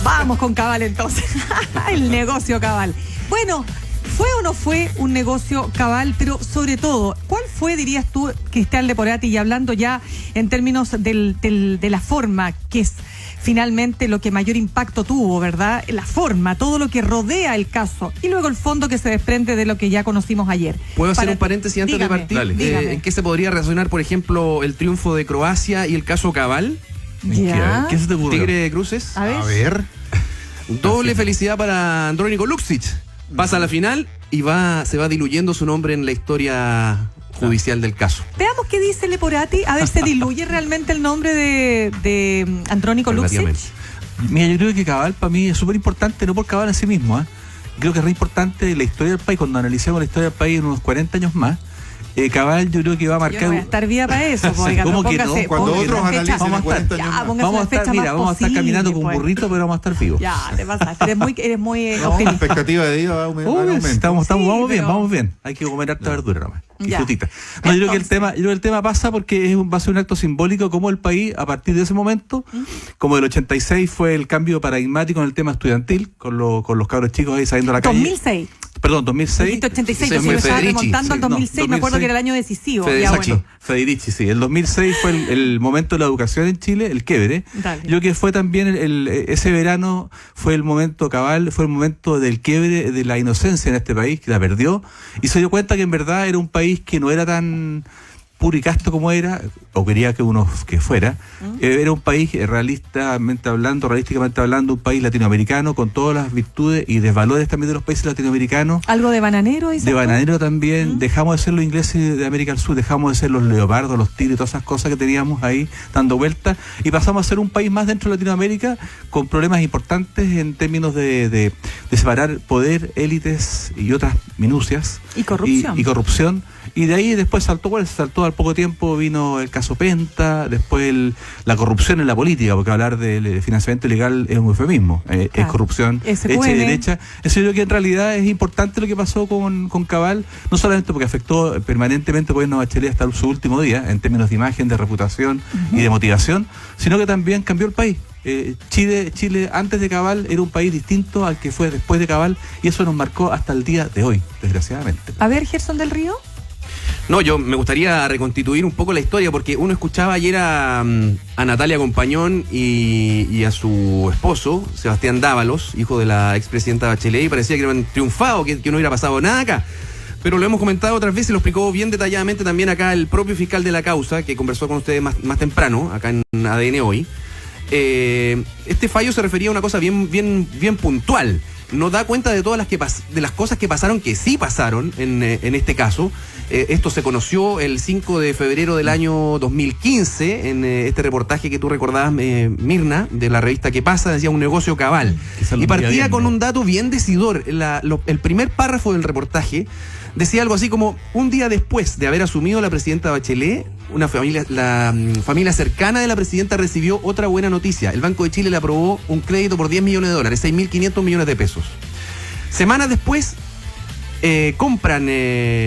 Vamos con Cabal entonces. El negocio Cabal. Bueno, ¿fue o no fue un negocio Cabal? Pero sobre todo, ¿cuál fue, dirías tú, Cristian Leporati, y hablando ya en términos de la forma, que es finalmente lo que mayor impacto tuvo, ¿verdad? La forma, todo lo que rodea el caso, y luego el fondo que se desprende de lo que ya conocimos ayer. ¿Puedo hacer un paréntesis antes de partir? ¿En qué se podría relacionar, por ejemplo, el triunfo de Croacia y el caso Cabal? ¿Ya? ¿Qué se te ocurre? Tigre de Cruces. A ver. Doble felicidad para Andrónico Luksic. Pasa a la final y se va diluyendo su nombre en la historia judicial del caso. Veamos qué dice Leporati. A ver, ¿se diluye realmente el nombre de Andrónico Luksic? Mira, yo creo que Cabal para mí es súper importante, no por Cabal en sí mismo, creo que es re importante la historia del país. Cuando analicemos la historia del país en unos 40 años más, Cabal yo creo que va a marcar... Yo no voy a estar viva para eso. Oiga, ¿cómo que no? Cuando otros analicen vamos a estar caminando con un burrito, pero vamos a estar vivos. Ya, te pasaste. Eres muy optimista. La expectativa de vida va a aumentar. Vamos bien. Hay que comer harta verdura nomás. Y frutita. No, yo creo que el tema pasa porque va a ser un acto simbólico, como el país, a partir de ese momento, como del 86 fue el cambio paradigmático en el tema estudiantil, con los cabros chicos ahí saliendo a la calle. 2006. Perdón, 2006. 86, yo me estaba remontando al 2006, me acuerdo que era el año decisivo. Federici, sí. El 2006 fue el momento de la educación en Chile, el quiebre. Yo creo que fue también ese verano, fue el momento Cabal, fue el momento del quiebre de la inocencia en este país, que la perdió, y se dio cuenta que en verdad era un país que no era tan puro y casto como era, o quería que fuera. Era un país realísticamente hablando, un país latinoamericano con todas las virtudes y desvalores también de los países latinoamericanos. ¿Algo de bananero? De bananero también. Dejamos de ser los ingleses de América del Sur, dejamos de ser los leopardos, los tigres, todas esas cosas que teníamos ahí dando vueltas, y pasamos a ser un país más dentro de Latinoamérica con problemas importantes en términos de separar poder, élites y otras minucias. Y corrupción. Y de ahí después saltó al poco tiempo vino el caso Penta, después la corrupción en la política, porque hablar de financiamiento ilegal es un eufemismo, es corrupción hecha y derecha. Eso yo creo que en realidad es importante lo que pasó con Cabal, no solamente porque afectó permanentemente al gobierno de Bachelet hasta su último día, en términos de imagen, de reputación y de motivación, sino que también cambió el país. Chile antes de Cabal era un país distinto al que fue después de Cabal, y eso nos marcó hasta el día de hoy, desgraciadamente. A ver, Gerson del Río. No, yo me gustaría reconstituir un poco la historia, porque uno escuchaba ayer a Natalia Compañón y a su esposo, Sebastián Dávalos, hijo de la expresidenta Bachelet, y parecía que habían triunfado, que no hubiera pasado nada acá. Pero lo hemos comentado otras veces, lo explicó bien detalladamente también acá el propio fiscal de la causa, que conversó con ustedes más temprano, acá en ADN Hoy. Este fallo se refería a una cosa bien puntual. No da cuenta de todas las cosas que pasaron, que sí pasaron en este caso. Esto se conoció el 5 de febrero del año 2015 en este reportaje que tú recordabas, Mirna, de la revista ¿Qué pasa? Decía un negocio Cabal. Y partía con un dato bien decidor. El primer párrafo del reportaje decía algo así como: un día después de haber asumido la presidenta Bachelet, la familia cercana de la presidenta recibió otra buena noticia. El Banco de Chile le aprobó un crédito por $10 millones, 6.500 millones de pesos. Semanas después, compran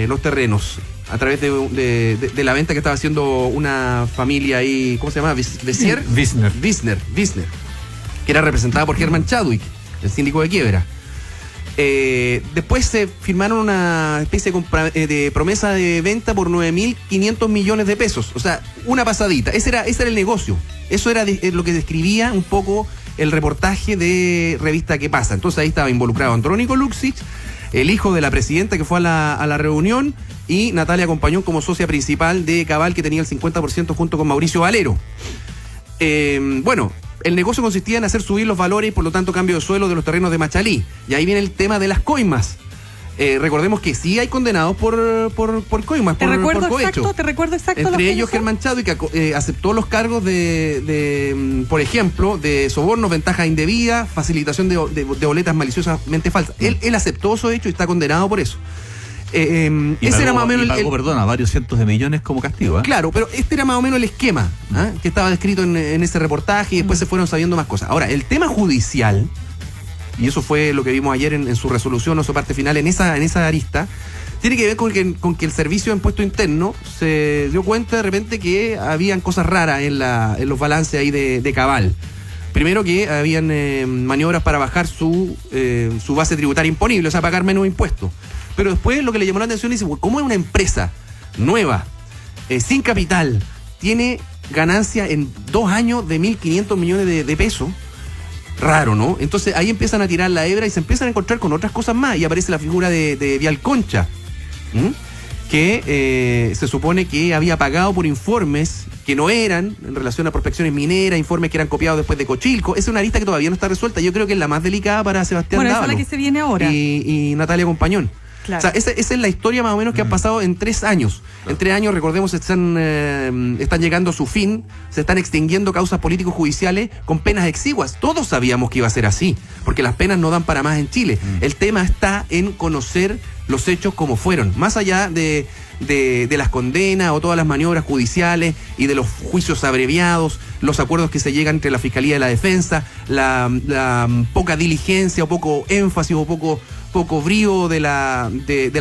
los terrenos a través de la venta que estaba haciendo una familia ahí, ¿cómo se llama? Wisner, que era representada por Herman Chadwick, el síndico de quiebra. Después se firmaron una especie de promesa de venta por 9.500 millones de pesos. O sea, una pasadita. Ese era el negocio. Eso era lo que describía un poco el reportaje de revista ¿Qué pasa? Entonces ahí estaba involucrado Andrónico Luksic, el hijo de la presidenta que fue a la reunión, y Natalia Compañón como socia principal de Cabal, que tenía el 50% junto con Mauricio Valero. Bueno, el negocio consistía en hacer subir los valores y por lo tanto cambio de suelo de los terrenos de Machalí. Y ahí viene el tema de las coimas. Recordemos que sí hay condenados por coimas, por cohecho. Te recuerdo exacto. Entre ellos Germán Chadwick, que aceptó los cargos de por ejemplo, de sobornos, ventaja indebida, facilitación de boletas maliciosamente falsas. Él aceptó esos hechos y está condenado por eso. Ese era más o menos varios cientos de millones como castigo. Claro, pero este era más o menos el esquema que estaba descrito en ese reportaje, y después se fueron sabiendo más cosas. Ahora, el tema judicial, y eso fue lo que vimos ayer en su resolución o su parte final en esa arista, tiene que ver con que el Servicio de Impuesto Interno se dio cuenta de repente que habían cosas raras en los balances ahí de Cabal. Primero que habían maniobras para bajar su base tributaria imponible, o sea, pagar menos impuestos. Pero después lo que le llamó la atención dice, ¿cómo es una empresa nueva, sin capital, tiene ganancia en 2 años de 1.500 millones de pesos? Raro, ¿no? Entonces ahí empiezan a tirar la hebra y se empiezan a encontrar con otras cosas más, y aparece la figura de Vial Concha, que se supone que había pagado por informes que no eran en relación a prospecciones mineras, informes que eran copiados después de Cochilco. Esa es una lista que todavía no está resuelta. Yo creo que es la más delicada para Sebastián Dávalos. Esa es la que se viene ahora. Y Natalia Compañón. Claro. O sea, esa es la historia más o menos que han pasado en 3 años. Claro. En 3 años, recordemos, están llegando a su fin, se están extinguiendo causas políticos judiciales con penas exiguas. Todos sabíamos que iba a ser así, porque las penas no dan para más en Chile. El tema está en conocer los hechos como fueron, más allá de las condenas o todas las maniobras judiciales y de los juicios abreviados, los acuerdos que se llegan entre la Fiscalía y la Defensa, la poca diligencia o poco énfasis o poco brío de la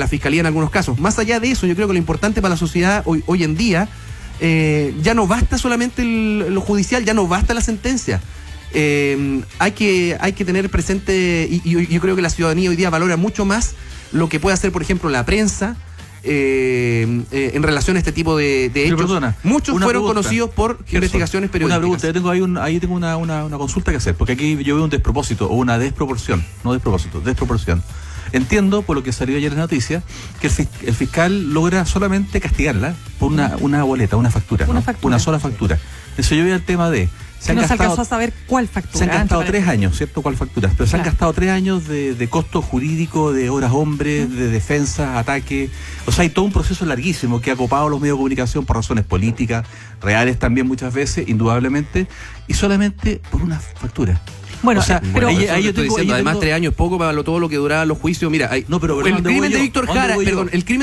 Fiscalía en algunos casos. Más allá de eso, yo creo que lo importante para la sociedad hoy en día, ya no basta solamente lo judicial, ya no basta la sentencia. Hay que tener presente, y yo creo que la ciudadanía hoy día valora mucho más lo que puede hacer, por ejemplo, la prensa, en relación a este tipo de hechos. Perdona, muchos fueron conocidos por investigaciones periodísticas. Una pregunta, yo tengo una consulta que hacer, porque aquí yo veo un despropósito o una desproporción. Entiendo, por lo que salió ayer en la noticia, que el fiscal logra solamente castigarla por una boleta, una factura. Una sola factura. Eso yo veo el tema de... Se alcanzó a saber cuál factura. Se han gastado 3 años, ¿cierto? ¿Cuál factura? Pero se han gastado 3 años de costo jurídico, de horas hombres, de defensa, ataque. O sea, hay todo un proceso larguísimo que ha copado los medios de comunicación por razones políticas, reales también muchas veces, indudablemente, y solamente por una factura. Bueno, o sea, pero yo estoy diciendo, además 3 años poco para todo lo que duraban los juicios. Mira, el crimen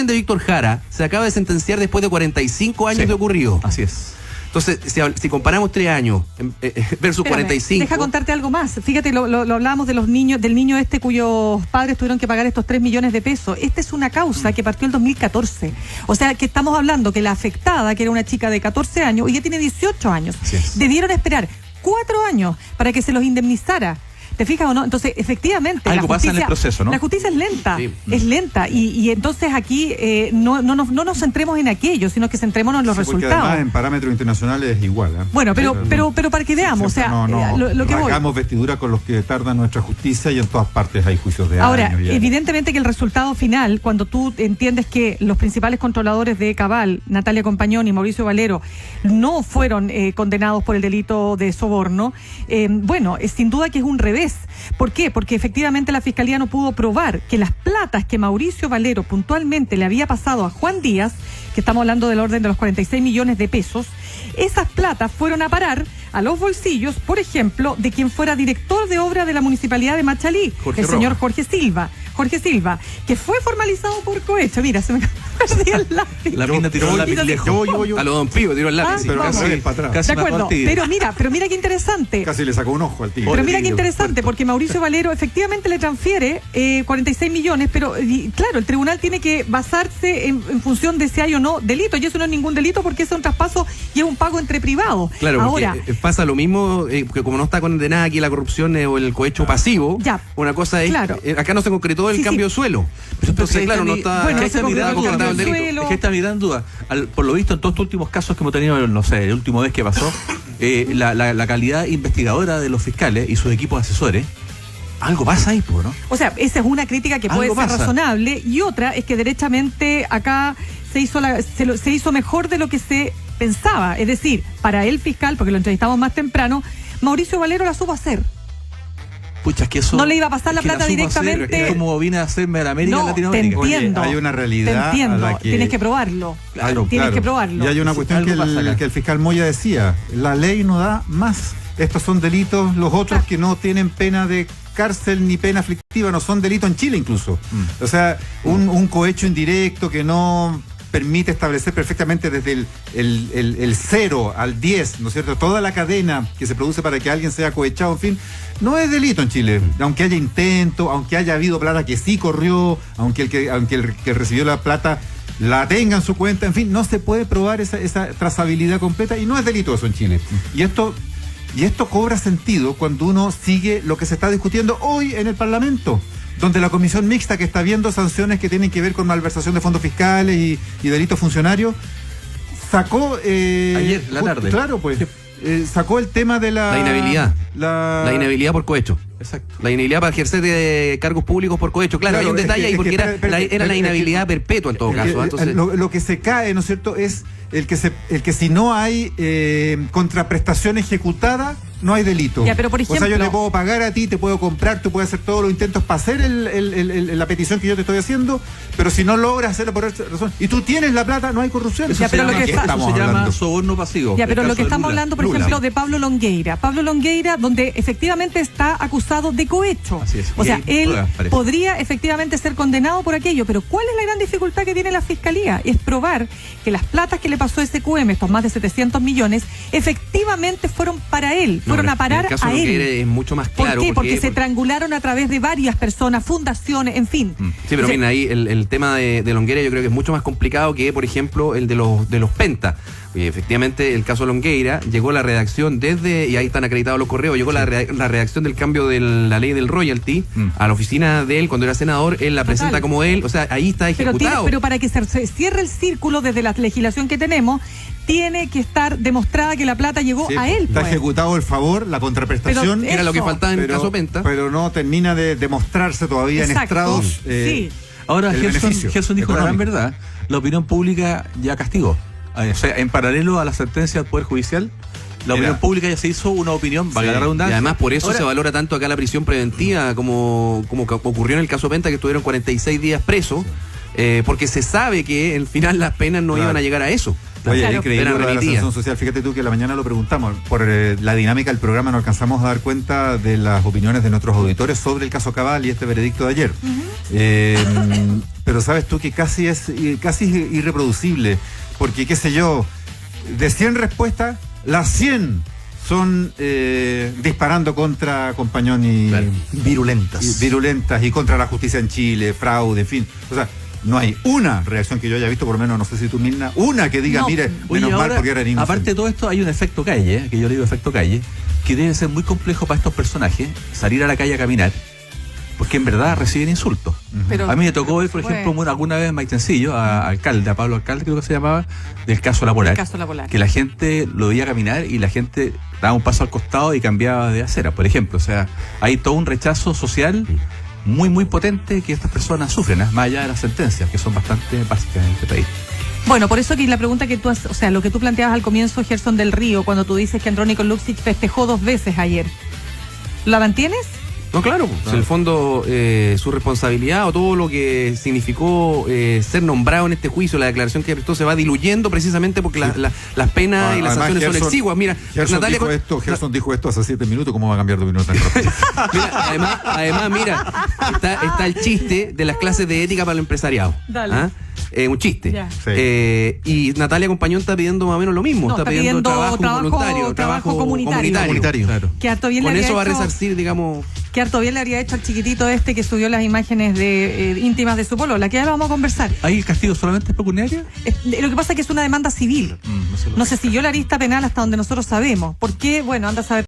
de Víctor Jara se acaba de sentenciar después de 45 años de ocurrido. Así es. Entonces, si comparamos 3 años versus 45... Deja contarte algo más. Fíjate, lo hablábamos de los niños, del niño cuyos padres tuvieron que pagar estos 3 millones de pesos. Esta es una causa que partió el 2014. O sea, que estamos hablando que la afectada, que era una chica de 14 años, hoy ya tiene 18 años, debieron esperar 4 años para que se los indemnizara. ¿Te fijas o no? Entonces, efectivamente, algo pasa en el proceso, ¿no? La justicia es lenta, es lenta. Y entonces aquí no nos centremos en aquello, sino que centrémonos en los resultados. Además, en parámetros internacionales es igual. Bueno, pero para que veamos, o sea, lo que hagamos vestidura con los que tarda nuestra justicia, y en todas partes hay juicios de ahora, años. Evidentemente que el resultado final, cuando tú entiendes que los principales controladores de Cabal, Natalia Compañón y Mauricio Valero, no fueron condenados por el delito de soborno, bueno, sin duda que es un revés. ¿Por qué? Porque efectivamente la Fiscalía no pudo probar que las platas que Mauricio Valero puntualmente le había pasado a Juan Díaz, que estamos hablando del orden de los 46 millones de pesos, esas platas fueron a parar a los bolsillos, por ejemplo, de quien fuera director de obra de la Municipalidad de Machalí, señor Jorge Silva, que fue formalizado por cohecho. Mira, se me perdí el lápiz. La mina tiró el lápiz lejos. A lo Don Pío tiró el lápiz. Pero casi de acuerdo. Pero mira qué interesante. Casi le sacó un ojo al tigre. Pero mira qué interesante, porque Mauricio Valero efectivamente le transfiere 46 millones, pero claro, el tribunal tiene que basarse en función de si hay o no delito, y eso no es ningún delito porque es un traspaso y es un pago entre privados. Claro, ahora pasa lo mismo, que como no está condenada aquí la corrupción o el cohecho pasivo, una cosa es, acá no se concretó el cambio de suelo. Pero entonces, claro, no está... Bueno, está mirando duda. Por lo visto, en todos estos últimos casos que hemos tenido, no sé, la última vez que pasó, la calidad investigadora de los fiscales y sus equipos asesores, algo pasa ahí, ¿no? O sea, esa es una crítica que puede ser razonable, y otra es que derechamente acá se hizo mejor de lo que se pensaba. Es decir, para el fiscal, porque lo entrevistamos más temprano, Mauricio Valero la supo hacer. Pucha, es que eso... No le iba a pasar la plata directamente. Es como vine a hacerme en América, en Latinoamérica. Te entiendo. Oye, hay una realidad. Te entiendo. A la que... Tienes que probarlo. Tienes que probarlo. Y hay una cuestión que el fiscal Moya decía: la ley no da más. Estos son delitos, los otros que no tienen pena de cárcel ni pena aflictiva, no son delitos en Chile incluso. O sea, un cohecho indirecto que no permite establecer perfectamente desde el 0 al 10, ¿no es cierto?, toda la cadena que se produce para que alguien sea cohechado, en fin, no es delito en Chile, aunque haya intento, aunque haya habido plata que sí corrió, aunque el que recibió la plata la tenga en su cuenta, en fin, no se puede probar esa trazabilidad completa, y no es delito eso en Chile. Y esto Y esto cobra sentido cuando uno sigue lo que se está discutiendo hoy en el Parlamento, donde la comisión mixta que está viendo sanciones que tienen que ver con malversación de fondos fiscales y delitos funcionarios, sacó... ayer, la tarde. Claro, pues. Sacó el tema de la inhabilidad. La inhabilidad por cohecho. Exacto. La inhabilidad para ejercer de cargos públicos por cohecho. Claro, hay un detalle ahí porque era la inhabilidad perpetua en todo caso. Entonces... Lo que se cae, ¿no es cierto?, es el que si no hay contraprestación ejecutada, no hay delito. Ya, pero por ejemplo, o sea, yo te puedo pagar a ti, te puedo comprar, tú puedes hacer todos los intentos para hacer la petición que yo te estoy haciendo, pero si no logras hacerlo por esa razón, y tú tienes la plata, no hay corrupción. Ya, pero lo que eso se llama soborno pasivo. Ya, pero lo que estamos hablando, por ejemplo, de Pablo Longueira. Pablo Longueira, donde efectivamente está acusado de cohecho. Así es. O sea, él podría efectivamente ser condenado por aquello, pero ¿cuál es la gran dificultad que tiene la Fiscalía? Es probar que las platas que le pasó a SQM, estos más de 700 millones, efectivamente fueron para él, fueron a parar el caso a él. Es mucho más claro. ¿Por qué? Porque se triangularon a través de varias personas, fundaciones, en fin. Sí, pero miren, ahí el tema de Longueira yo creo que es mucho más complicado que, por ejemplo, el de los Penta. Y efectivamente, el caso Longueira, llegó la redacción y ahí están acreditados los correos, llegó la redacción del cambio de la ley del royalty a la oficina de él cuando era senador, él la presenta como él, o sea, ahí está ejecutado. Pero para que se cierre el círculo desde la legislación que tenemos, tiene que estar demostrada que la plata llegó a él. Está ejecutado el favor, la contraprestación. Era lo que faltaba en el caso Penta. Pero no termina de demostrarse todavía en estrados. Sí. Ahora, Gerson dijo la gran verdad, la opinión pública ya castigó. O sea, en paralelo a la sentencia del Poder Judicial, la opinión pública ya se hizo una opinión, valga la redundancia. Y además por eso se valora tanto acá la prisión preventiva, como ocurrió en el caso Penta, que estuvieron 46 días presos, porque se sabe que al final las penas no iban a llegar a eso. Oye, es increíble la sanción social. Fíjate tú que la mañana lo preguntamos. Por la dinámica del programa no alcanzamos a dar cuenta de las opiniones de nuestros auditores sobre el caso Cabal y este veredicto de ayer. Pero sabes tú que casi es irreproducible. Porque, qué sé yo, de 100 respuestas, las 100 son disparando contra Compañón y virulentas y contra la justicia en Chile, fraude, en fin. O sea, no hay una reacción que yo haya visto, por lo menos, no sé si tú, Mirna, una que diga, mire, menos mal porque era inocente. Aparte de todo esto, hay un efecto calle, que yo le digo efecto calle, que debe ser muy complejo para estos personajes salir a la calle a caminar, porque en verdad reciben insultos. A mí me tocó ver, por ejemplo, alguna vez en Maitencillo, a Pablo Alcalde, creo que se llamaba, del caso La Polar, que la gente lo veía caminar y la gente daba un paso al costado y cambiaba de acera, por ejemplo. O sea, hay todo un rechazo social muy, muy potente que estas personas sufren, más allá de las sentencias, que son bastante básicas en este país. Bueno, por eso que la pregunta que tú o sea, lo que tú planteabas al comienzo, Gerson del Río, cuando tú dices que Andrónico Luksic festejó 2 veces ayer, ¿la mantienes? No, claro, pues, en el fondo su responsabilidad o todo lo que significó ser nombrado en este juicio, la declaración que prestó se va diluyendo precisamente porque las penas y las sanciones son exiguas. Mira, Gerson dijo esto hace 7 minutos, ¿cómo va a cambiar de opinión tan rápido? Mira, además, mira, está el chiste de las clases de ética para el empresariado. Dale. ¿Ah? Un chiste. Y Natalia Compañón está pidiendo más o menos lo mismo. Está pidiendo trabajo voluntario, trabajo comunitario. Claro. Que harto bien con le eso va a hecho, resarcir, digamos. Que harto bien le habría hecho al chiquitito este que subió las imágenes de íntimas de su polola, que ya lo vamos a conversar. ¿Ahí el castigo solamente es pecuniario? Lo que pasa es que es una demanda civil. No sé si yo la arista penal hasta donde nosotros sabemos. ¿Por qué? Bueno, anda a saber.